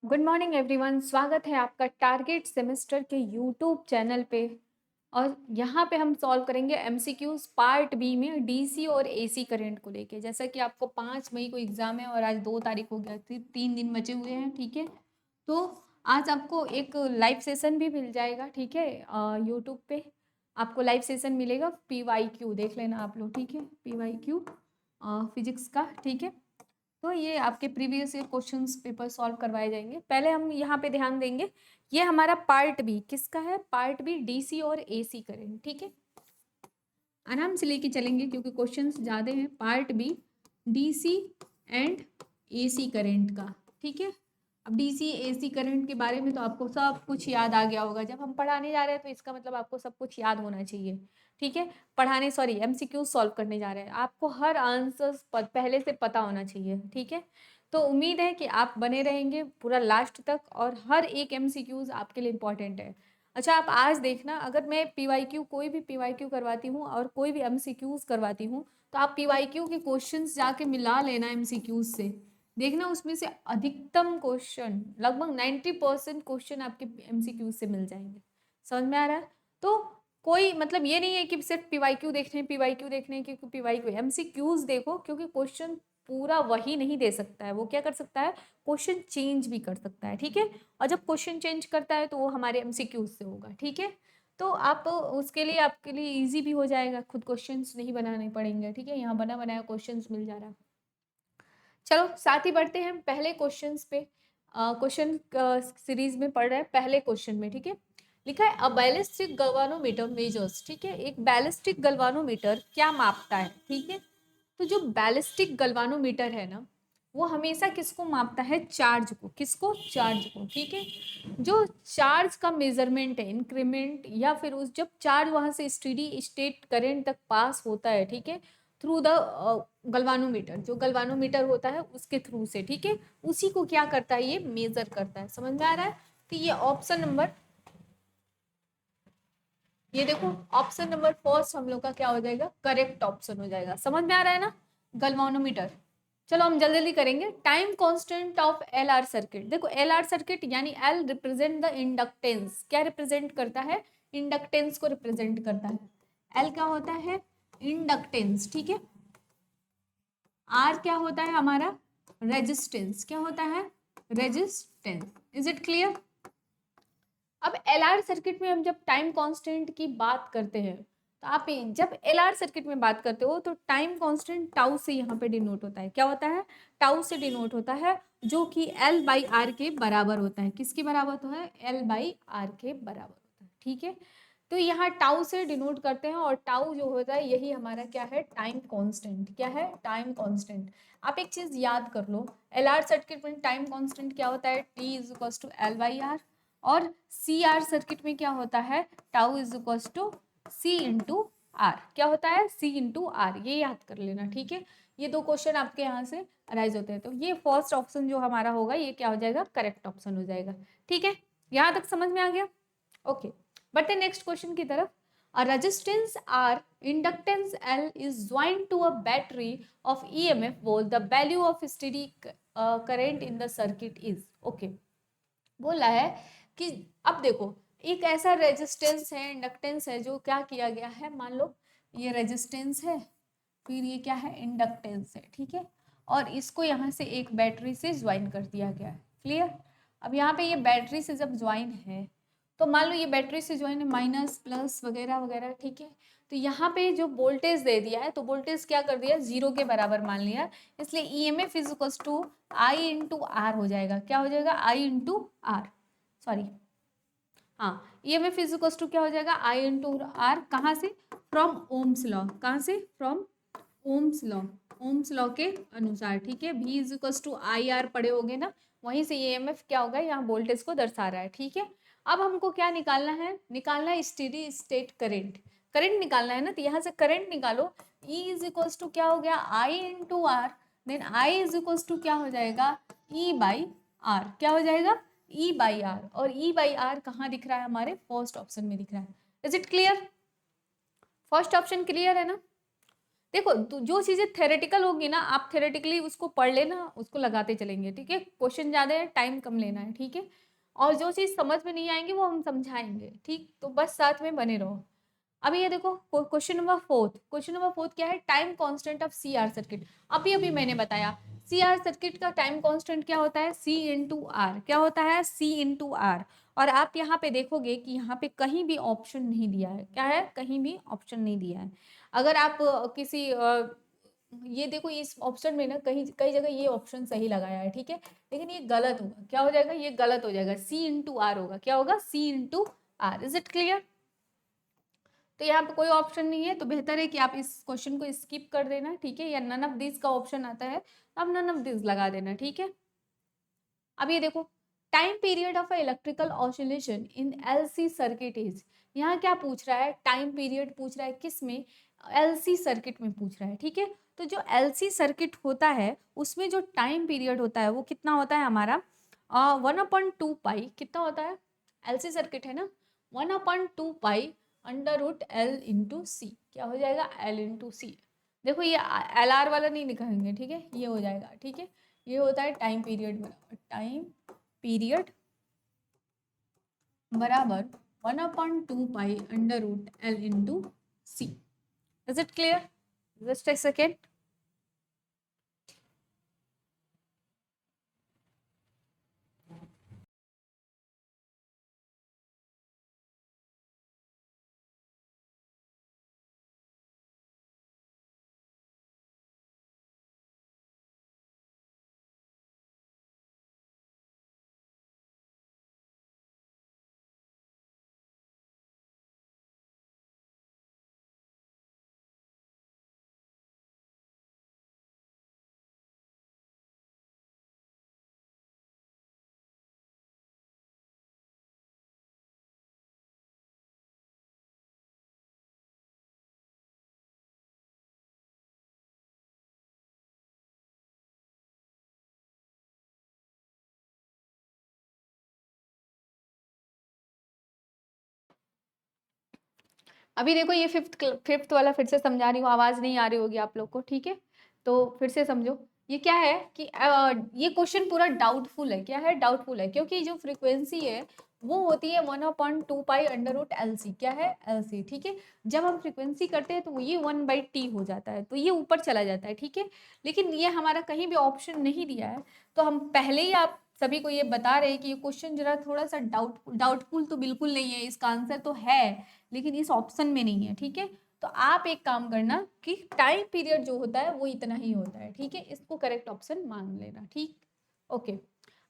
Good morning everyone. स्वागत है आपका टारगेट सेमेस्टर के यूट्यूब चैनल पे। और यहाँ पे हम सॉल्व करेंगे एमसीक्यूज पार्ट बी में डीसी और एसी करंट को लेके। जैसा कि आपको 5 मई को एग्ज़ाम है और आज 2 तारीख हो गया थी, 3 दिन बचे हुए हैं। ठीक है, तो आज आपको एक लाइव सेशन भी मिल जाएगा। ठीक है, यूट्यूब पे आपको लाइव सेशन मिलेगा। PYQ देख लेना आप लोग। ठीक है, PYQ फिजिक्स का। ठीक है, तो ये आपके previous year questions paper solve करवाए जाएंगे। पहले हम यहाँ पे ध्यान देंगे, ये हमारा पार्ट बी किसका है? पार्ट बी डीसी और एसी करेंट। ठीक है, आराम से लेके चलेंगे क्योंकि क्वेश्चंस ज़्यादा हैं। Part B DC and AC current का। ठीक है, अब डीसी एसी करंट के बारे में तो आपको सब कुछ याद आ गया होगा। जब हम पढ़ाने जा रहे हैं तो इसका मतलब आपको सब कुछ याद होना चाहिए। ठीक है, पढ़ाने सॉरी एमसीक्यू सॉल्व करने जा रहे हैं, आपको हर आंसर पहले से पता होना चाहिए। ठीक है, तो उम्मीद है कि आप बने रहेंगे पूरा लास्ट तक और हर एक एमसीक्यूज आपके लिए इम्पॉर्टेंट है। अच्छा, आप आज देखना, अगर मैं पीवाईक्यू कोई भी पीवाईक्यू करवाती हूँ और कोई भी एमसीक्यूज करवाती हूँ तो आप पीवाईक्यू के क्वेश्चंस जाके मिला लेना एमसीक्यूज से। देखना उसमें से अधिकतम क्वेश्चन लगभग 90% क्वेश्चन आपके एमसीक्यूज से मिल जाएंगे। समझ में आ रहा है? तो कोई मतलब ये नहीं है कि सिर्फ पीवाईक्यू देखने हैं, पीवाईक्यू देखने हैं, क्योंकि पीवाईक्यू एमसीक्यूज देखो, क्योंकि क्वेश्चन पूरा वही नहीं दे सकता है। वो क्या कर सकता है? क्वेश्चन चेंज भी कर सकता है। ठीक है, और जब क्वेश्चन चेंज करता है तो वो हमारे एमसीक्यूज से होगा। ठीक है, तो आप उसके लिए आपके लिए इजी भी हो जाएगा, खुद क्वेश्चंस नहीं बनाने पड़ेंगे। ठीक है, यहाँ बना बनाया क्वेश्चंस मिल जा रहा है। चलो साथ ही बढ़ते हैं पहले क्वेश्चंस पे। क्वेश्चन सीरीज में पढ़ रहे हैं पहले क्वेश्चन में। ठीक है, लिखा है अ बैलिस्टिक गल्वानोमीटर मेजर्स। ठीक है, एक बैलिस्टिक गल्वानोमीटर क्या मापता है? ठीक है, तो जो बैलिस्टिक गल्वानोमीटर है ना, वो हमेशा किसको मापता है? चार्ज को। किसको? चार्ज को। ठीक है, जो चार्ज का मेजरमेंट है, इंक्रीमेंट या फिर उस जब चार्ज वहां से स्टेडी स्टेट करंट तक पास होता है, ठीक है, थ्रू द गल्वानोमीटर, जो गल्वानोमीटर होता है उसके थ्रू से। ठीक है, उसी को क्या करता है? ये मेजर करता है। समझ में आ रहा है? तो ये ऑप्शन नंबर, ये देखो ऑप्शन नंबर फर्स्ट हम लोग का क्या हो जाएगा? करेक्ट ऑप्शन हो जाएगा। समझ में आ रहा है ना? गल्वानोमीटर। चलो हम जल्दी जल्दी करेंगे। Time constant of L R circuit. देखो एल आर सर्किट यानी एल रिप्रेजेंट द इंडक्टेंस। क्या रिप्रेजेंट करता है? इंडक्टेंस को रिप्रेजेंट करता है। एल क्या होता है? इंडक्टेंस। ठीक है, आर क्या होता है हमारा? रेजिस्टेंस। क्या होता है? रेजिस्टेंस। Is it clear? अब एलआर सर्किट में हम जब टाइम कांस्टेंट की बात करते हैं तो आप जब एलआर सर्किट में बात करते हो तो टाइम कांस्टेंट टाउ से यहाँ पे डिनोट होता है। क्या होता है? टाउ से डिनोट होता है, जो कि एल बाई आर के बराबर होता है। किसके बराबर होता है? एल बाई आर के बराबर होता है। ठीक है, तो यहाँ टाउ से डिनोट करते हैं और टाउ जो होता है यही हमारा क्या है? Time constant. क्या है? Time constant. आप एक चीज याद कर लो, एलआर सर्किट में टाइम कांस्टेंट क्या होता है? T is equal to L by R. और सी आर सर्किट में क्या होता है? Tau is equal to C into R. क्या होता है? C into R. ये याद कर लेना। ठीक है, ये दो क्वेश्चन आपके यहाँ से अराइज होते हैं, तो ये फर्स्ट ऑप्शन जो हमारा होगा ये क्या हो जाएगा? करेक्ट ऑप्शन हो जाएगा। ठीक है, यहाँ तक समझ में आ गया? ओके, बढ़ते नेक्स्ट क्वेश्चन की तरफ। A resistance R, inductance L is joined to a battery of EMF volt. The value of steady current in the circuit is okay. बोला है कि अब देखो एक ऐसा रेजिस्टेंस है, इंडक्टेंस है, जो क्या किया गया है, मान लो ये रेजिस्टेंस है, फिर ये क्या है? इंडक्टेंस है। ठीक है, और इसको यहाँ से एक बैटरी से ज्वाइन कर दिया गया है। क्लियर? अब यहाँ पे ये बैटरी से जब ज्वाइन है तो मान लो ये बैटरी से ज्वाइन है, माइनस प्लस वगैरह वगैरह। ठीक है, तो यहाँ पे जो वोल्टेज दे दिया है तो वोल्टेज क्या कर दिया? जीरो के बराबर मान लिया, इसलिए EMF is equal to I into R हो जाएगा। क्या हो जाएगा? आई इंटू आर, सॉरी हाँ, ईएमएफ इज इक्वल टू क्या हो जाएगा? I into R. कहाँ से? From Ohm's law. कहाँ से? From Ohm's law. Ohm's law के अनुसार। ठीक है, भी is equal to I R पढ़े होगे ना, वहीं से ईएमएफ क्या होगा? यहाँ वोल्टेज को दर्शा रहा है। ठीक है, अब हमको क्या निकालना है? निकालना है स्टेडी स्टेट करंट। करंट निकालना है ना, तो यहाँ से करंट निकालो। ई इज इक्वल टू क्या हो गया? I into R. Then I is equal to क्या हो जाएगा? E by R. क्या हो जाएगा? E by R. और ई बाई आर कहाँ दिख रहा है? हमारे फर्स्ट ऑप्शन में दिख रहा है। Is it clear? First option clear है ना? देखो जो चीजें थेरेटिकल होगी ना, आप थेरेटिकली उसको पढ़ लेना, उसको लगाते चलेंगे, ठीक है। क्वेश्चन ज्यादा है, टाइम कम लेना है, ठीक है। और जो चीज समझ में नहीं आएंगी वो हम समझाएंगे, ठीक। तो बस साथ में बने रहो। अभी ये देखो क्वेश्चन नंबर फोर्थ क्या है, time constant of C R circuit. अभी अभी मैंने बताया सी आर सर्किट का टाइम कांस्टेंट क्या होता है, सी इंटू आर। क्या होता है, सी इंटू आर। और आप यहाँ पे देखोगे कि यहाँ पे कहीं भी ऑप्शन नहीं दिया है। क्या है, कहीं भी ऑप्शन नहीं दिया है। अगर आप किसी ये देखो इस ऑप्शन में ना कहीं कई जगह ये ऑप्शन सही लगाया है, ठीक है, लेकिन ये गलत होगा। क्या हो जाएगा, ये गलत हो जाएगा, सी इंटू आर होगा। क्या होगा, C into R. Is it clear. तो यहाँ पे कोई ऑप्शन नहीं है, तो बेहतर है कि आप इस क्वेश्चन को स्किप कर देना, ठीक है। या नन ऑफ दिस का ऑप्शन आता है, आप नन ऑफ दिस लगा देना, ठीक है। अब ये देखो time period of electrical oscillation in LC circuit is. यहाँ क्या पूछ रहा है, टाइम पीरियड पूछ रहा है, किस में, एलसी सर्किट में पूछ रहा है, ठीक है। तो जो एलसी सर्किट होता है उसमें जो टाइम पीरियड होता है वो कितना होता है हमारा, 1/2 पाई। कितना होता है, एलसी सर्किट है ना, 1/2 pi under root L into C. क्या हो जाएगा, एल इंटू सी। देखो ये एल आर वाला नहीं लिखेंगे, ठीक है, ये हो जाएगा, ठीक है। ये होता है टाइम पीरियड बराबर, टाइम पीरियड बराबर 1/2 pi under root L into C. Is it clear, just a second. अभी देखो ये फिफ्थ वाला फिर से समझा रही हूँ, आवाज नहीं आ रही होगी आप लोग को, ठीक है। तो फिर से समझो, ये क्या है कि ये क्वेश्चन पूरा डाउटफुल है। क्या है, डाउटफुल है, क्योंकि जो फ्रीक्वेंसी है वो होती है 1/2 pi under root L C. क्या है, एल सी, ठीक है। जब हम फ्रीक्वेंसी करते हैं तो ये 1/t हो जाता है, तो ये ऊपर चला जाता है, ठीक है। लेकिन ये हमारा कहीं भी ऑप्शन नहीं दिया है, तो हम पहले ही आप सभी को ये बता रहे हैं कि ये क्वेश्चन जरा थोड़ा सा डाउटफुल तो बिल्कुल नहीं है, इसका आंसर तो है लेकिन इस ऑप्शन में नहीं है, ठीक है। तो आप एक काम करना कि टाइम पीरियड जो होता है वो इतना ही होता है, ठीक है, इसको करेक्ट ऑप्शन मान लेना, ठीक। ओके,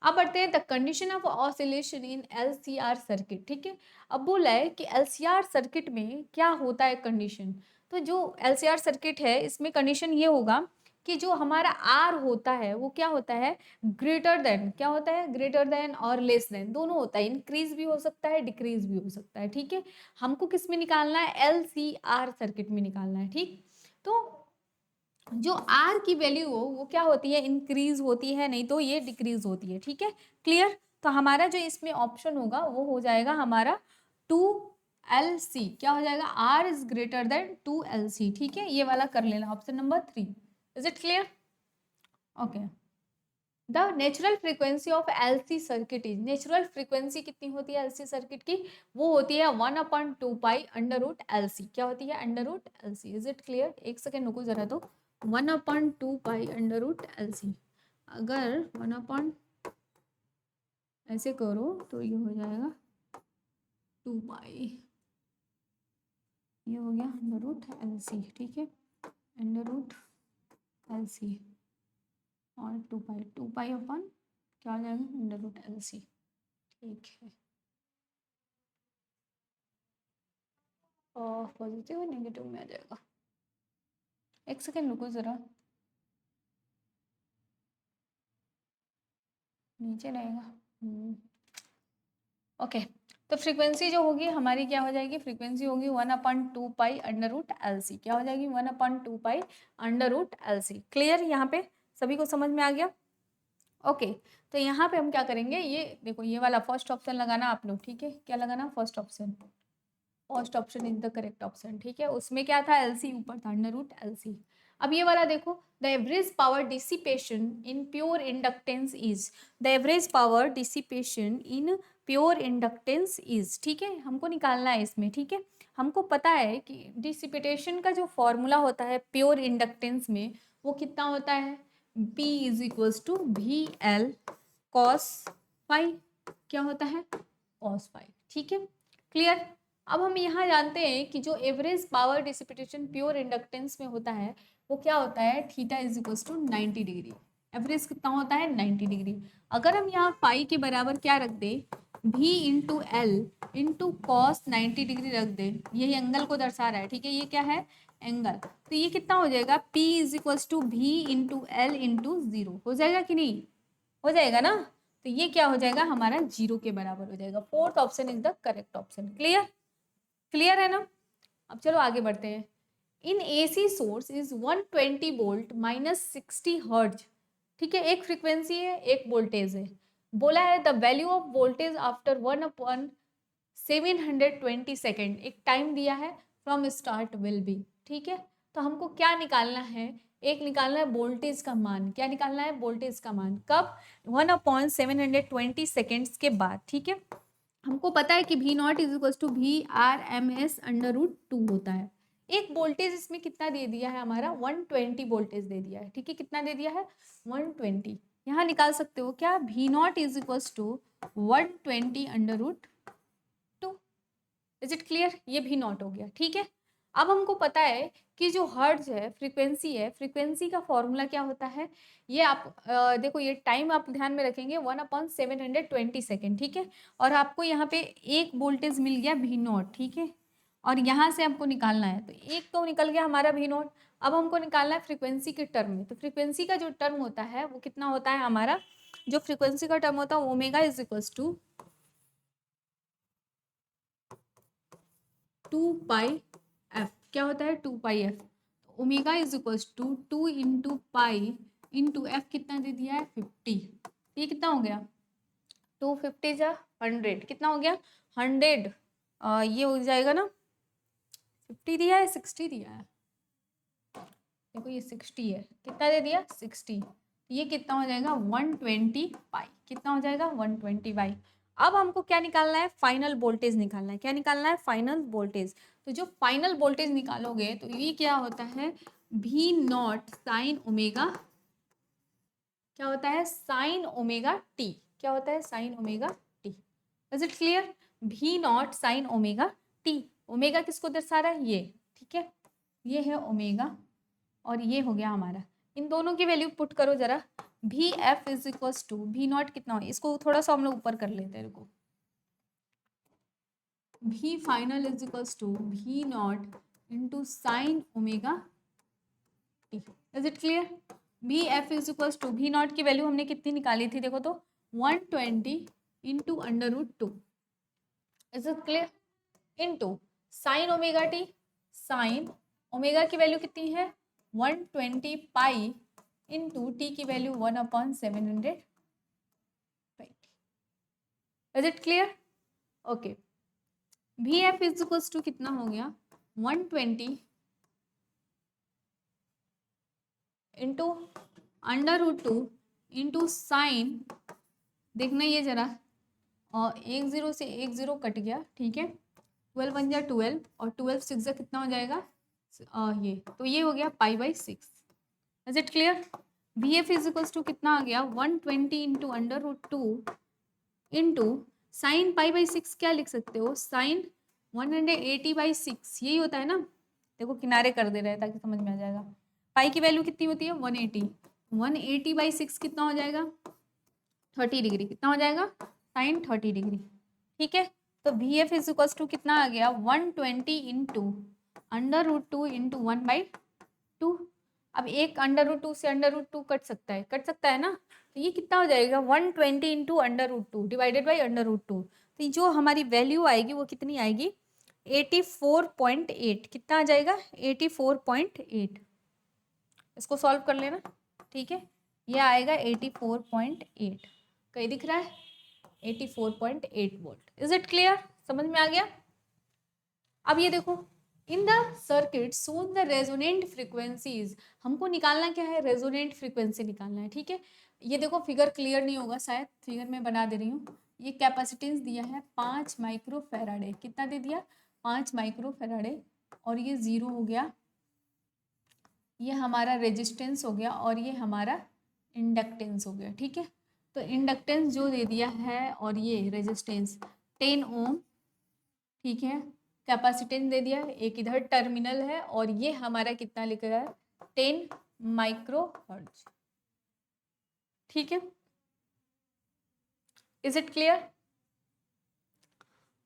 अब बढ़ते हैं the condition of oscillation in LCR circuit, ठीक है। अब बोला है कि एलसीआर सर्किट में क्या होता है कंडीशन। तो जो एलसीआर सर्किट है इसमें कंडीशन ये होगा कि जो हमारा आर होता है वो क्या होता है, ग्रेटर देन। क्या होता है, ग्रेटर देन और लेस देन, दोनों होता है। इंक्रीज भी हो सकता है, डिक्रीज भी हो सकता है, ठीक है। हमको किस में निकालना है, एल सी आर सर्किट में निकालना है, ठीक। तो जो आर की वैल्यू हो वो क्या होती है, इंक्रीज होती है, नहीं तो ये डिक्रीज होती है, ठीक है। क्लियर। तो हमारा जो इसमें ऑप्शन होगा वो हो जाएगा हमारा 2LC। क्या हो जाएगा, are is greater than 2LC, ठीक है। ये वाला कर लेना, option number 3। Is it clear, okay. The natural frequency of LC circuit is, natural frequency कितनी होती है एलसी सर्किट की, वो होती है 1/2 पाई अंडर रूट एलसी। क्या होती है, under root LC. Is it clear, एक सेकेंड रुको जरा। तो 1/2 पाई अंडर रूट एलसी, अगर 1 ऐसे करो तो ये हो जाएगा 2 पाई, ये हो गया अंडर रूट एलसी, ठीक है, अंडर रूट एलसी। और 2 पाई अपन क्या हो जाएगा, अंडर रूट एलसी, ठीक है। और पॉजिटिव और नेगेटिव में आ जाएगा, एक सेकेंड रुको जरा, नीचे रहेगा। ओके, तो फ्रीक्वेंसी जो होगी हमारी क्या हो जाएगी, फ्रीक्वेंसी होगी 1/2 pi under root L C. क्या हो जाएगी, 1/2 pi under root L C. Clear, यहाँ पे सभी को समझ में आ गया। ओके, तो यहाँ पे हम क्या करेंगे, ये देखो ये वाला फर्स्ट ऑप्शन लगाना आप लोग, ठीक है। क्या लगाना, first option, first option is the correct option, ठीक है। उसमें क्या था, एल सी ऊपर था, अंडर रूट एल सी। अब ये वाला देखो, the average power dissipation in pure inductance is, the average power dissipation in pure inductance is, ठीक है, हमको निकालना है इसमें, ठीक है। हमको पता है कि डिसिपेटेशन का जो फॉर्मूला होता है प्योर इंडक्टेंस में वो कितना होता है, P is equals to V L cos phi, क्या होता है, कॉस फाई, ठीक है, क्लियर। अब हम यहाँ जानते हैं कि जो average power dissipation pure inductance में होता है वो क्या होता है, theta is equals to 90 degree. Average कितना होता है, 90 डिग्री। अगर हम यहाँ फाई के बराबर क्या रख दे, v into L into cos 90 degree रख दे, यही एंगल को दर्शा रहा है, ठीक है, ये क्या है, एंगल। तो ये कितना हो जाएगा, p is equals to V into L into zero, हो जाएगा कि नहीं, हो जाएगा ना। तो ये क्या हो जाएगा, हमारा जीरो के बराबर हो जाएगा। Fourth option is the correct option. Clear, clear है ना। अब चलो आगे बढ़ते हैं। इन AC source is 120 volt minus 60 hertz, ठीक है, एक फ्रीक्वेंसी है एक वोल्टेज है। बोला है the value of voltage after 1/720 second, एक टाइम दिया है फ्रॉम स्टार्ट विल बी, ठीक है। तो हमको क्या निकालना है, एक निकालना है वोल्टेज का मान, क्या निकालना है, वोल्टेज का मान, कब, 1/720 सेकेंड्स के बाद, ठीक है। हमको पता है कि V naught is equal to VRMS √2 होता है। एक वोल्टेज इसमें कितना दे दिया है, हमारा 120 वोल्टेज दे दिया है, ठीक है, कितना दे दिया है, 120। यहाँ निकाल सकते हो क्या, V naught is equal to 120 √2। Is it clear, ये भी नॉट हो गया, ठीक है। अब हमको पता है कि जो हर्ट्ज है, फ्रीक्वेंसी है, फ्रीक्वेंसी का फॉर्मूला क्या होता है, ये आप देखो, ये टाइम आप ध्यान में रखेंगे 1/720 सेकेंड, ठीक है। और आपको यहाँ पे एक वोल्टेज मिल गया वी नॉट, ठीक है, और यहाँ से हमको निकालना है, तो एक तो निकल गया हमारा वी नॉट। अब हमको निकालना है फ्रीक्वेंसी के टर्म में, तो फ्रीक्वेंसी का जो टर्म होता है वो कितना होता है हमारा, जो फ्रीक्वेंसी का टर्म होता है omega is equals to 2πf, क्या होता है 2πf। Omega is equals to 2 into pi into F, कितना दे दिया है 50। ये कितना हो गया, 250 जा 100, कितना हो गया 100। ये हो जाएगा ना, 50 दिया है 60 दिया है, देखो ये 60 है, कितना दे दिया 60। ये कितना हो जाएगा 120 पाई, कितना हो जाएगा 120 पाई। अब हमको क्या निकालना है, फाइनल वोल्टेज निकालना है, क्या निकालना है, फाइनल वोल्टेज। तो जो फाइनल वोल्टेज निकालोगे तो ये क्या होता है, V नॉट साइन ओमेगा, क्या होता है साइन ओमेगा टी, क्या होता है sign omega T. Is it clear, V not sign omega T. Omega किसको दर्शा रहा है, ये, ठीक है, ये है ओमेगा और ये हो गया हमारा। इन दोनों की वैल्यू पुट करो जरा, V F is equals to V naught कितना हो, इसको थोड़ा सा हम लोग ऊपर कर लेते हैं, रुको, V final is equals to V naught into sine omega T. Is it clear, V F is equals to V naught की वैल्यू हमने कितनी निकाली थी, देखो तो 120 into √2। Is it clear, into sine omega T, sine omega की value कितनी है 120 पाई इंटू टी की value 1/720। Is it clear, okay. V F is equals to कितना हो गया 120 इंटू √2 इंटू साइन, देखना ये जरा, और 1 0 से 1 0 कट गया, ठीक है, 12 1 जा 12 और 12 6 जा कितना हो जाएगा, ये तो ये हो गया π/6। Is it clear, V F is equals to कितना आ गया 120 इंटू √2 इंटू साइन π/6, क्या लिख सकते हो, साइन 180/6, यही होता है ना, देखो किनारे कर दे रहे हैं ताकि समझ में आ जाएगा। पाई की वैल्यू कितनी होती है 180, 180/6 कितना हो जाएगा 30 डिग्री, कितना हो जाएगा साइन 30 डिग्री, ठीक है। तो V F is equals to कितना आ गया 120 इंटू √2 इंटू 1/2। अब एक √2 से √2 कट सकता है ना, तो ये कितना हो जाएगा 120 इंटू √2 डिवाइडेड बाई √2। तो जो हमारी वैल्यू आएगी वो कितनी आएगी 84.8, कितना आ जाएगा 84.8। इसको सॉल्व कर लेना, ठीक है, ये आएगा 84.8, कहीं दिख रहा है 84.8 वोल्ट। इज इट क्लियर, समझ में आ गया। अब ये देखो in the circuit Son the resonant frequencies, हमको निकालना क्या है, रेजोनेंट फ्रीक्वेंसी निकालना है, ठीक है। ये देखो फिगर क्लियर नहीं होगा शायद, फिगर में बना दे रही हूँ। ये कैपेसिटेंस दिया है 5 माइक्रो फैराडे, कितना दे दिया, 5 माइक्रो फैराडे, और ये 0 हो गया, ये हमारा रेजिस्टेंस हो गया, और ये हमारा इंडक्टेंस हो गया, ठीक है। तो इंडक्टेंस जो दे दिया है और ये रेजिस्टेंस 10 ओम, ठीक है। कैपेसिटेंस दे दिया है, एक इधर टर्मिनल है, और ये हमारा कितना लिख रहा है, 10 माइक्रो हर्ट्ज, ठीक है। Is it clear?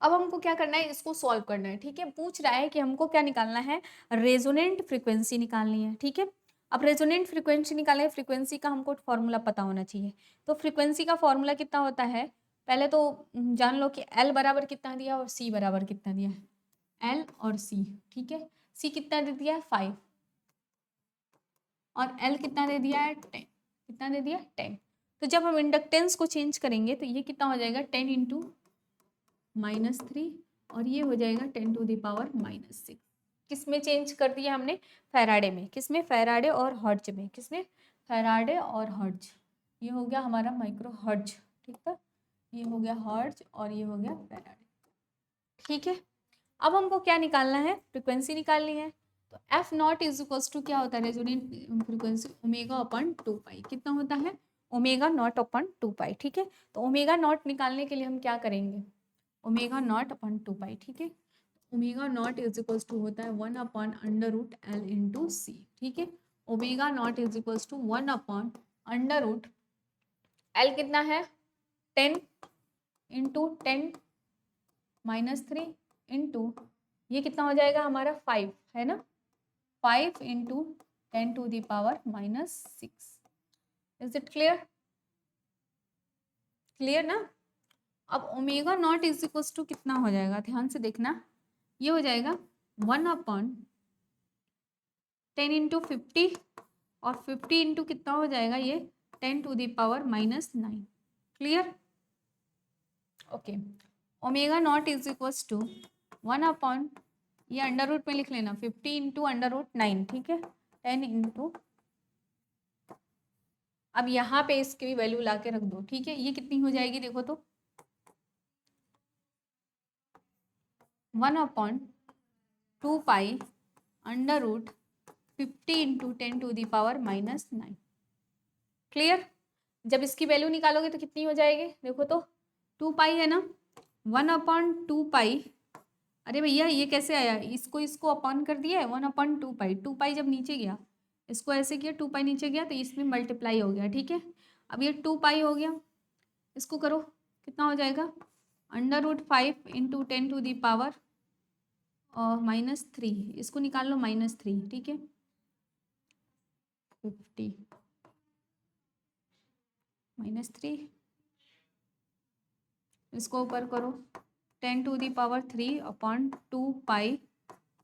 अब हमको क्या करना है, इसको सॉल्व करना है, ठीक है। पूछ रहा है कि हमको क्या निकालना है, रेजोनेंट फ्रीक्वेंसी निकालनी है, ठीक है। अब रेजोनेंट फ्रीक्वेंसी निकालना है, फ्रीक्वेंसी का हमको फॉर्मूला पता होना चाहिए। तो फ्रीक्वेंसी का फॉर्मूला कितना होता है, पहले तो जान लो कि एल बराबर कितना दिया और सी बराबर कितना दिया है, एल और सी, ठीक है। सी कितना दे दिया है 5, और एल कितना दे दिया है 10, कितना दे दिया 10। तो जब हम इंडक्टेंस को चेंज करेंगे तो ये कितना हो जाएगा, 10 इंटू -3, और ये हो जाएगा 10 टू द पावर -6। किस में चेंज कर दिया हमने, फैराडे में, किस में, फैराडे और हर्ट्ज में, किस में, फैराडे और हर्ट्ज। ये हो गया हमारा माइक्रो हर्ट्ज, ठीक है। ये हो गया हर्ट्ज और ये हो गया फैराडे, ठीक है। अब हमको क्या निकालना है, फ्रिक्वेंसी निकालनी है। तो F naught is equals to क्या होता है, resonant frequency omega upon 2 pi, कितना होता है, ओमेगा नॉट अपन 2 पाई, ठीक है। तो ओमेगा नॉट निकालने के लिए हम क्या करेंगे, ओमेगा नॉट अपन 2 पाई, ठीक है। Omega not is equals to होता है 1 upon under root L into C, ठीक है। Omega not is equals to 1 upon under root L कितना है 10 इंटू 10 - 3 इंटू ये कितना हो जाएगा हमारा 5 है ना, 5 into 10 to the power -6। Is it clear, clear ना। अब omega not is equals to कितना हो जाएगा, ध्यान से देखना, ये हो जाएगा 1 अपॉन 10 इंटू 50, और 50 इंटू कितना हो जाएगा ये 10 to the power -9। Clear, okay. Omega not is equals to 1 upon, ये अंडर रूट में लिख लेना, 50 इंटू अंडर रूट 9, ठीक है, 10 इंटू, अब यहाँ पे इसकी वैल्यू ला के रख दो, ठीक है। ये कितनी हो जाएगी देखो तो, 1 upon 2 pi under root 50 into 10 to the power -9। Clear, जब इसकी वैल्यू निकालोगे तो कितनी हो जाएगी देखो तो, 2 पाई है ना, 1 अपॉन 2 पाई, अरे भैया ये कैसे आया, इसको इसको अपॉन कर दिया है, 1 अपॉन 2 पाई, 2 पाई जब नीचे गया, इसको ऐसे किया, 2 पाई नीचे गया तो इसमें मल्टीप्लाई हो गया, ठीक है। अब ये 2 पाई हो गया, इसको करो, कितना हो जाएगा, under root 5 into 10 to the power -3, इसको निकाल लो -3, ठीक है, 50 -3, इसको ऊपर करो, 10 to the power 3 upon 2 pi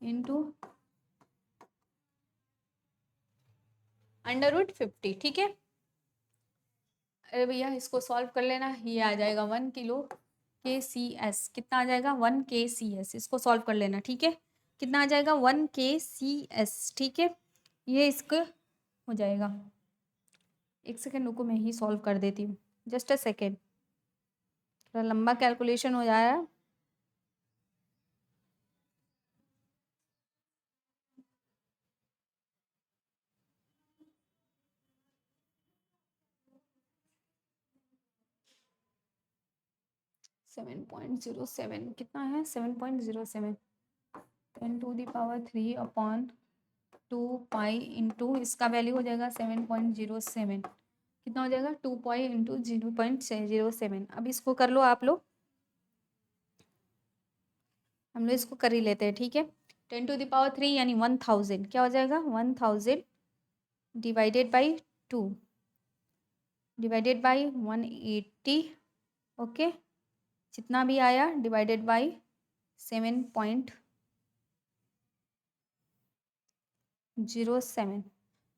into under root 50, ठीक है। अरे भैया इसको सॉल्व कर लेना, ये आ जाएगा 1 किलो KCS, कितना आ जाएगा 1 KCS, इसको सॉल्व कर लेना, ठीक है। कितना आ जाएगा 1 KCS, ठीक है। ये इसको हो जाएगा, एक सेकेंड रुको, मैं ही सॉल्व कर देती हूँ, जस्ट अ सेकेंड, थोड़ा लंबा कैलकुलेशन हो जाएगा। सेवन पॉइंट जीरो सेवन कितना है, 7.07, 10 to the power 3 upon 2 pi into इसका वैल्यू हो जाएगा 7.07, कितना हो जाएगा 2 पाई इंटू 0.07। अब इसको कर लो आप लोग, हम लोग इसको कर ही लेते हैं, ठीक है। 10 टू द पावर 3 यानी 1000, क्या हो जाएगा 1000 divided by 2 divided by 180, okay, जितना भी आया डिवाइडेड बाई 7.07,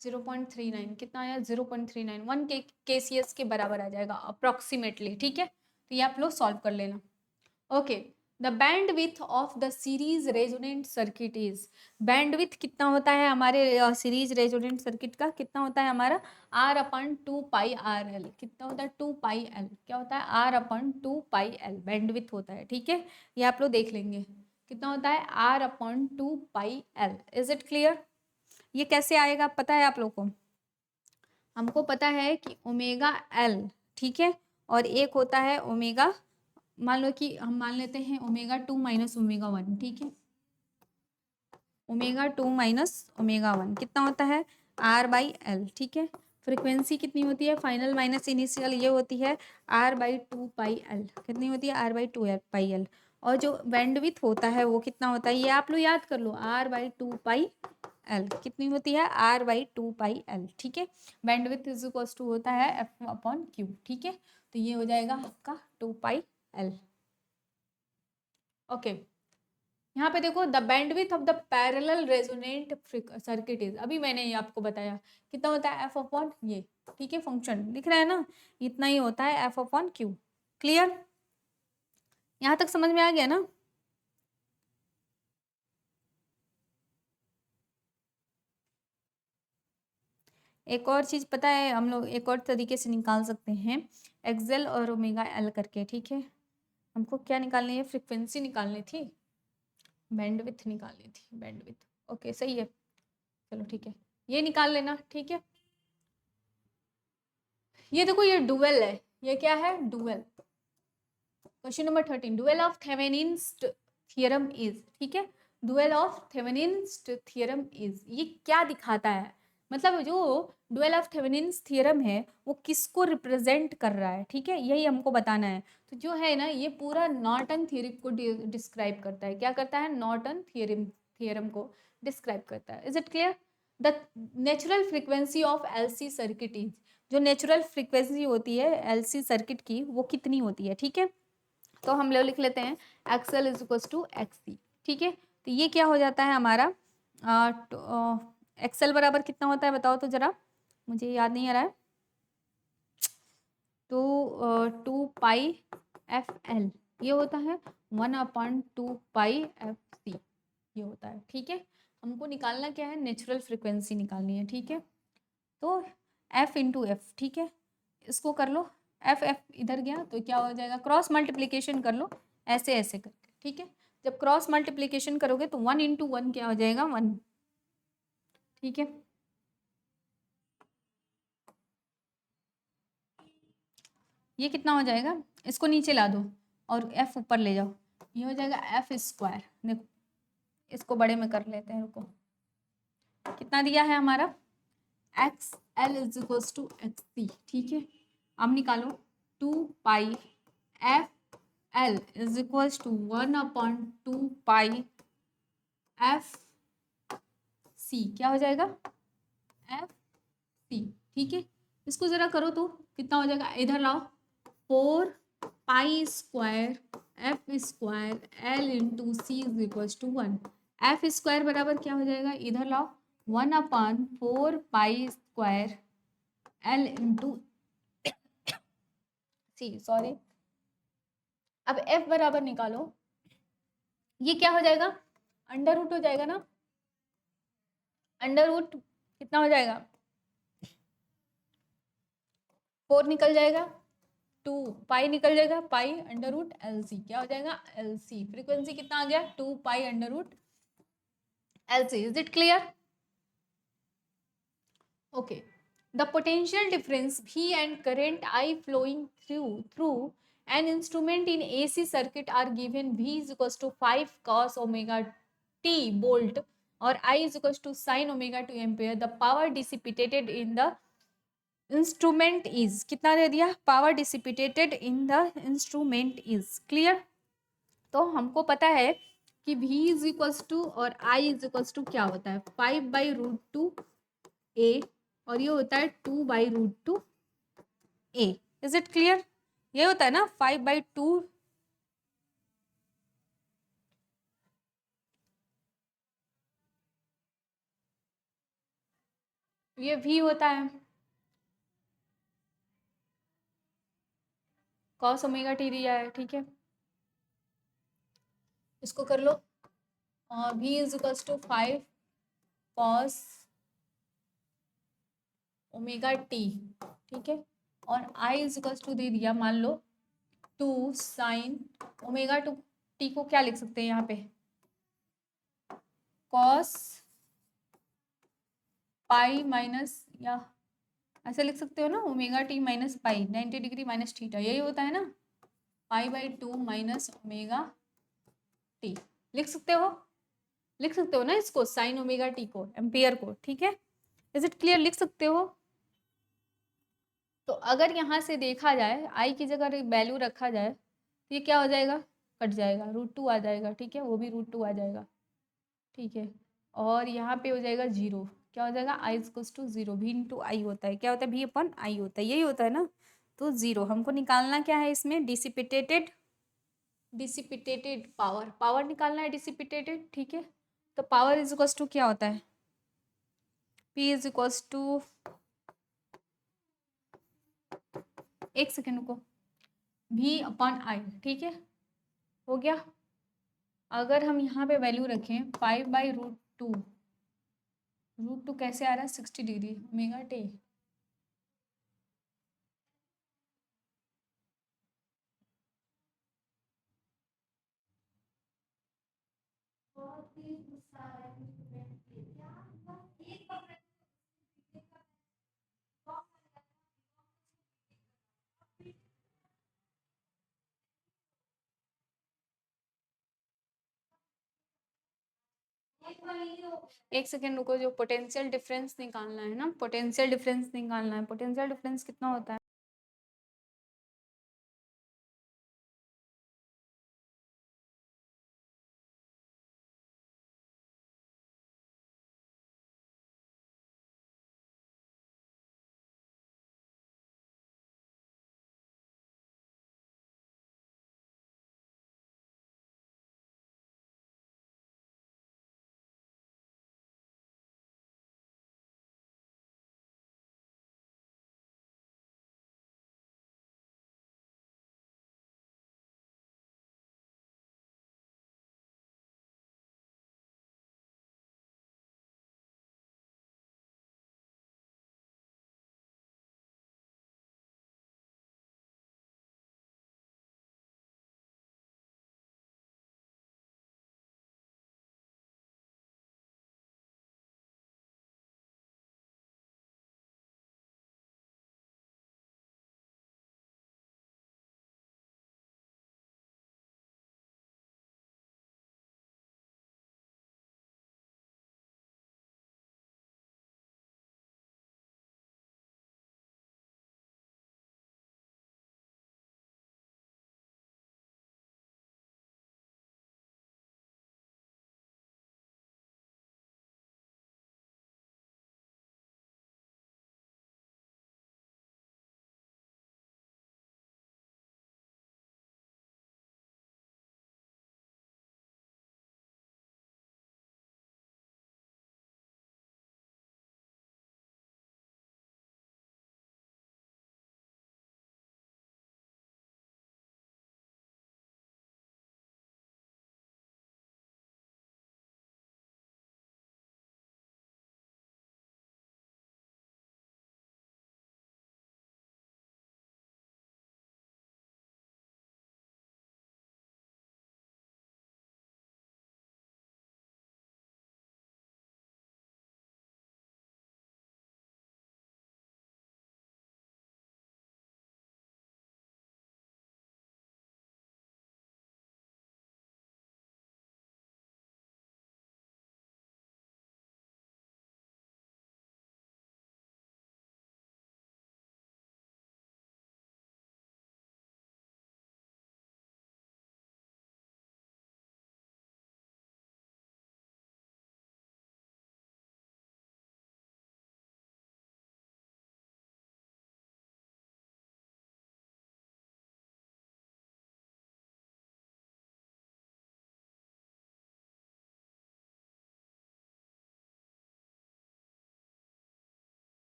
0.39, कितना आया 0.39, 1 KCS के बराबर आ जाएगा अप्रॉक्सीमेटली, ठीक है। तो ये आप लोग सॉल्व कर लेना, okay. The band width of the series resonant circuit is, band with कितना होता है हमारे सीरीज रेजोनेंट सर्किट का, कितना होता है हमारा R/2πRL, कितना होता है 2πL, क्या होता है R/2πL बैंड विथ होता है, ठीक है, ये आप लोग देख लेंगे कितना होता है R/2πL। Is it clear? ये कैसे आएगा पता है आप लोग को? हमको पता है कि ओमेगा एल, ठीक है, और एक होता है ओमेगा, मान लो कि हम मान लेते हैं ओमेगा 2 माइनस ओमेगा 1, ठीक है, ओमेगा 2 माइनस ओमेगा 1 कितना होता है R/L, ठीक है। फ्रीक्वेंसी कितनी होती है फाइनल माइनस इनिशियल, ये होती है R/2πL, कितनी होती है R/2πL। और जो बैंडविथ होता है वो कितना होता है, ये आप लोग याद कर लो R/2πL, कितनी होती है R/2πL, ठीक है। बैंडविथ इज इक्वल टू होता है F/Q, ठीक है, तो ये हो जाएगा आपका 2πL। ओके, यहाँ पे देखो the bandwidth of the parallel resonant circuit is, अभी मैंने ये आपको बताया कितना होता है F/, ये ठीक है, फंक्शन दिख रहा है ना, इतना ही होता है F/Q। क्लियर? यहाँ तक समझ में आ गया ना? एक और चीज पता है, हम लोग एक और तरीके से निकाल सकते हैं एक्सेल और ओमेगा एल करके, ठीक है। हमको क्या निकालनी है, फ्रीक्वेंसी निकालनी थी, बैंडविथ निकालनी थी, बैंडविथ, ओके सही है, चलो ठीक है, ये निकाल लेना, ठीक है। ये देखो ये डुअल है, ये क्या है dual. Question number 13, dual of Thevenin's theorem is, ठीक है, dual of Thevenin's theorem is, ये क्या दिखाता है, मतलब जो डुअल ऑफ थेवेनिन्स थ्योरम है वो किसको रिप्रेजेंट कर रहा है, ठीक है, यही हमको बताना है। तो जो है ना ये पूरा नॉर्टन थ्योरम को डिस्क्राइब करता है, क्या करता है, नॉर्टन थ्योरम को डिस्क्राइब करता है। Is it clear? The natural frequency of LC circuit is, जो नेचुरल फ्रीक्वेंसी होती है एलसी सर्किट की वो कितनी होती है, ठीक है। तो हम लोग लिख लेते हैं XL is equal to XC, ठीक है। तो ये क्या हो जाता है हमारा XL बराबर कितना होता है बताओ तो जरा, मुझे याद नहीं आ रहा है, तो 2πFL ये होता है 1/2πFC ये होता है, ठीक है। हमको निकालना क्या है, नेचुरल फ्रिक्वेंसी निकालनी है, ठीक है। तो F/F, ठीक है, इसको कर लो, F इधर गया तो क्या हो जाएगा, क्रॉस मल्टीप्लीकेशन कर लो ऐसे ऐसे करके, ठीक है। जब क्रॉस मल्टीप्लीकेशन करोगे तो 1 × 1 क्या हो जाएगा 1, ठीक है। ये कितना हो जाएगा, इसको नीचे ला दो और F ऊपर ले जाओ, ये हो जाएगा F²। देखो इसको बड़े में कर लेते हैं, रुको, कितना दिया है हमारा XL is equal to XC, ठीक है। अब निकालो 2πFL is equal to 1/2πFC, क्या हो जाएगा FC, ठीक है। इसको जरा करो तो कितना हो जाएगा, इधर लाओ 4π² F² L/C is equal to 1, F² बराबर क्या हो जाएगा, इधर लाओ 1/4π² L/C, सॉरी। अब F बराबर निकालो, ये क्या हो जाएगा, अंडर रूट हो जाएगा ना, अंडर रूट कितना हो जाएगा 4 निकल जाएगा, 2 निकल जाएगा, π√LC क्या हो जाएगा LC, फ्रीक्वेंसी कितना आ गया 2π√LC। Is it clear? Okay, the potential difference V and current I flowing through an instrument in AC circuit are given V is equals to 5 cos omega t volt और I is equals to sin omega t ampere. The power dissipated in the instrument is, कितना दे दिया, power dissipated in the instrument is, clear. तो हमको पता है कि V is equals to और I इज इक्वल्स टू क्या होता है 5/√2A और ये होता है 2/√2A। Is it clear? ये होता है ना 5/2, ये V होता है cos ओमेगा t दिया है, ठीक है। इसको कर लो। v is equals to 5 cos omega T, ठीक है। और i इज इक्वल्स टू दे दिया मान लो 2 साइन ओमेगा टू टी को क्या लिख सकते हैं यहाँ पे, cos पाई माइनस, या ऐसे लिख सकते हो ना, omega T minus pi 90 degree minus theta, यही होता है ना, pi by 2 minus omega T. लिख सकते हो, लिख सकते हो ना इसको, साइन ओमेगा टी को, एम्पियर को, ठीक है। इज इट क्लियर, लिख सकते हो। तो अगर यहाँ से देखा जाए आई की जगह वैल्यू रखा जाए तो ये क्या हो जाएगा, कट जाएगा, √2 आ जाएगा, ठीक है, वो भी √2 आ जाएगा, ठीक है। और यहाँ पे हो जाएगा 0, क्या हो जाएगा, I equals to 0, v into आई होता है, क्या होता है, v अपन आई होता है, यही होता है ना। तो 0 हमको निकालना क्या है इसमें, डिसिपिटेटेड, डिसिपिटेटेड पावर, पावर निकालना है डिसिपिटेटेड, ठीक है। तो पावर इज इक्वल्स टू क्या होता है, p इज इक्वल्स टू, एक सेकेंड रुको, v अपॉन आई, ठीक है, हो गया। अगर हम यहाँ पे वैल्यू रखें 5 बाई √2, √2 कैसे आ रहा है, 60 डिग्री ओमेगा टी, एक सेकेंड रुको, जो पोटेंशियल डिफरेंस निकालना है ना, पोटेंशियल डिफरेंस निकालना है, पोटेंशियल डिफरेंस कितना होता है,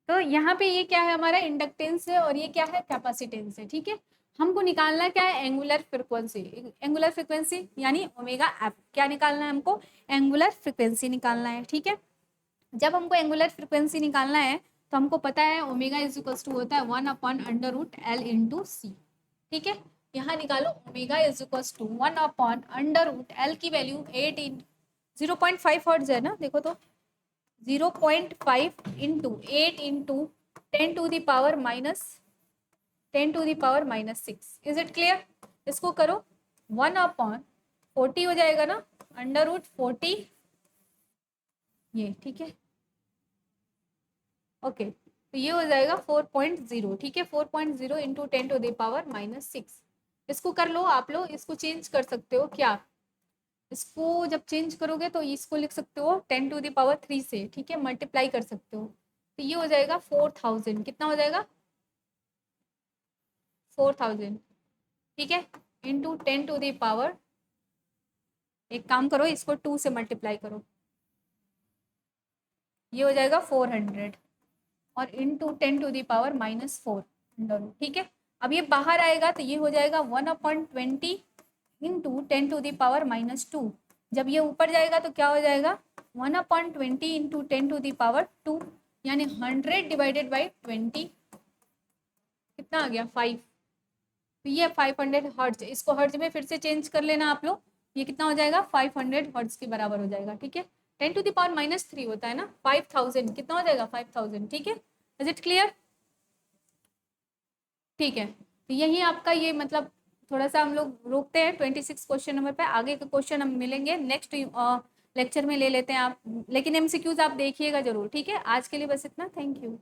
तो यहाँ पे ये क्या है, हमारा इंडक्टेंस है और ये क्या है, कैपेसिटेंस है। ठीक है, हमको निकालना क्या है, एंगुलर फ्रिक्वेंसी। एंगुलर फ्रिक्वेंसी यानी ओमेगा एफ। क्या निकालना है हमको, एंगुलर फ्रिक्वेंसी निकालना है। ठीक है, जब हमको एंगुलर फ्रिक्वेंसी निकालना है तो हमको पता है ओमेगा इज इक्वल टू होता है 1/√L/c। ठीक है, यहाँ निकालो, omega is equal to 1/√L की वैल्यू 0.5 हर्ट्ज है ना, देखो तो 0.5 into 8 into 10⁻⁻6। Is it clear? इसको करो, 1/40 हो जाएगा ना, √40 ये। ठीक है, ओके, तो ये हो जाएगा 4.0। ठीक है, 4.0 इंटू 10⁻⁻6। इसको कर लो आप लोग, इसको चेंज कर सकते हो क्या, इसको जब चेंज करोगे तो इसको लिख सकते हो 10⁻3 से। ठीक है, मल्टीप्लाई कर सकते हो, तो ये हो जाएगा 4000। कितना हो जाएगा, 4000। ठीक है, इंटू 10⁻, एक काम करो, इसको 2 से मल्टीप्लाई करो, ये हो जाएगा 400 और इंटू 10⁻⁻4 अंडर। ठीक है, अब ये बाहर आएगा तो ये हो जाएगा 1/20 इंटू 10⁻⁻2। जब ये ऊपर जाएगा तो क्या हो जाएगा, 1/20 इंटू 10⁻2 यानी 100 डिवाइडेड बाई 20। कितना आ गया, 5। तो ये 500 हर्ट्ज। इसको हर्ट्ज में फिर से चेंज कर लेना आप लोग, ये कितना हो जाएगा, 500 हर्ट्ज के बराबर हो जाएगा। ठीक है, 10⁻³ होता है ना, 5000 कितना हो जाएगा, 5000। ठीक है, इज इट क्लियर? ठीक है, तो यही आपका ये मतलब थोड़ा सा हम लोग रोकते हैं 26 क्वेश्चन नंबर पे। आगे के क्वेश्चन हम मिलेंगे नेक्स्ट लेक्चर में ले लेते हैं आप, लेकिन MCQs आप देखिएगा जरूर। ठीक है, आज के लिए बस इतना, थैंक यू।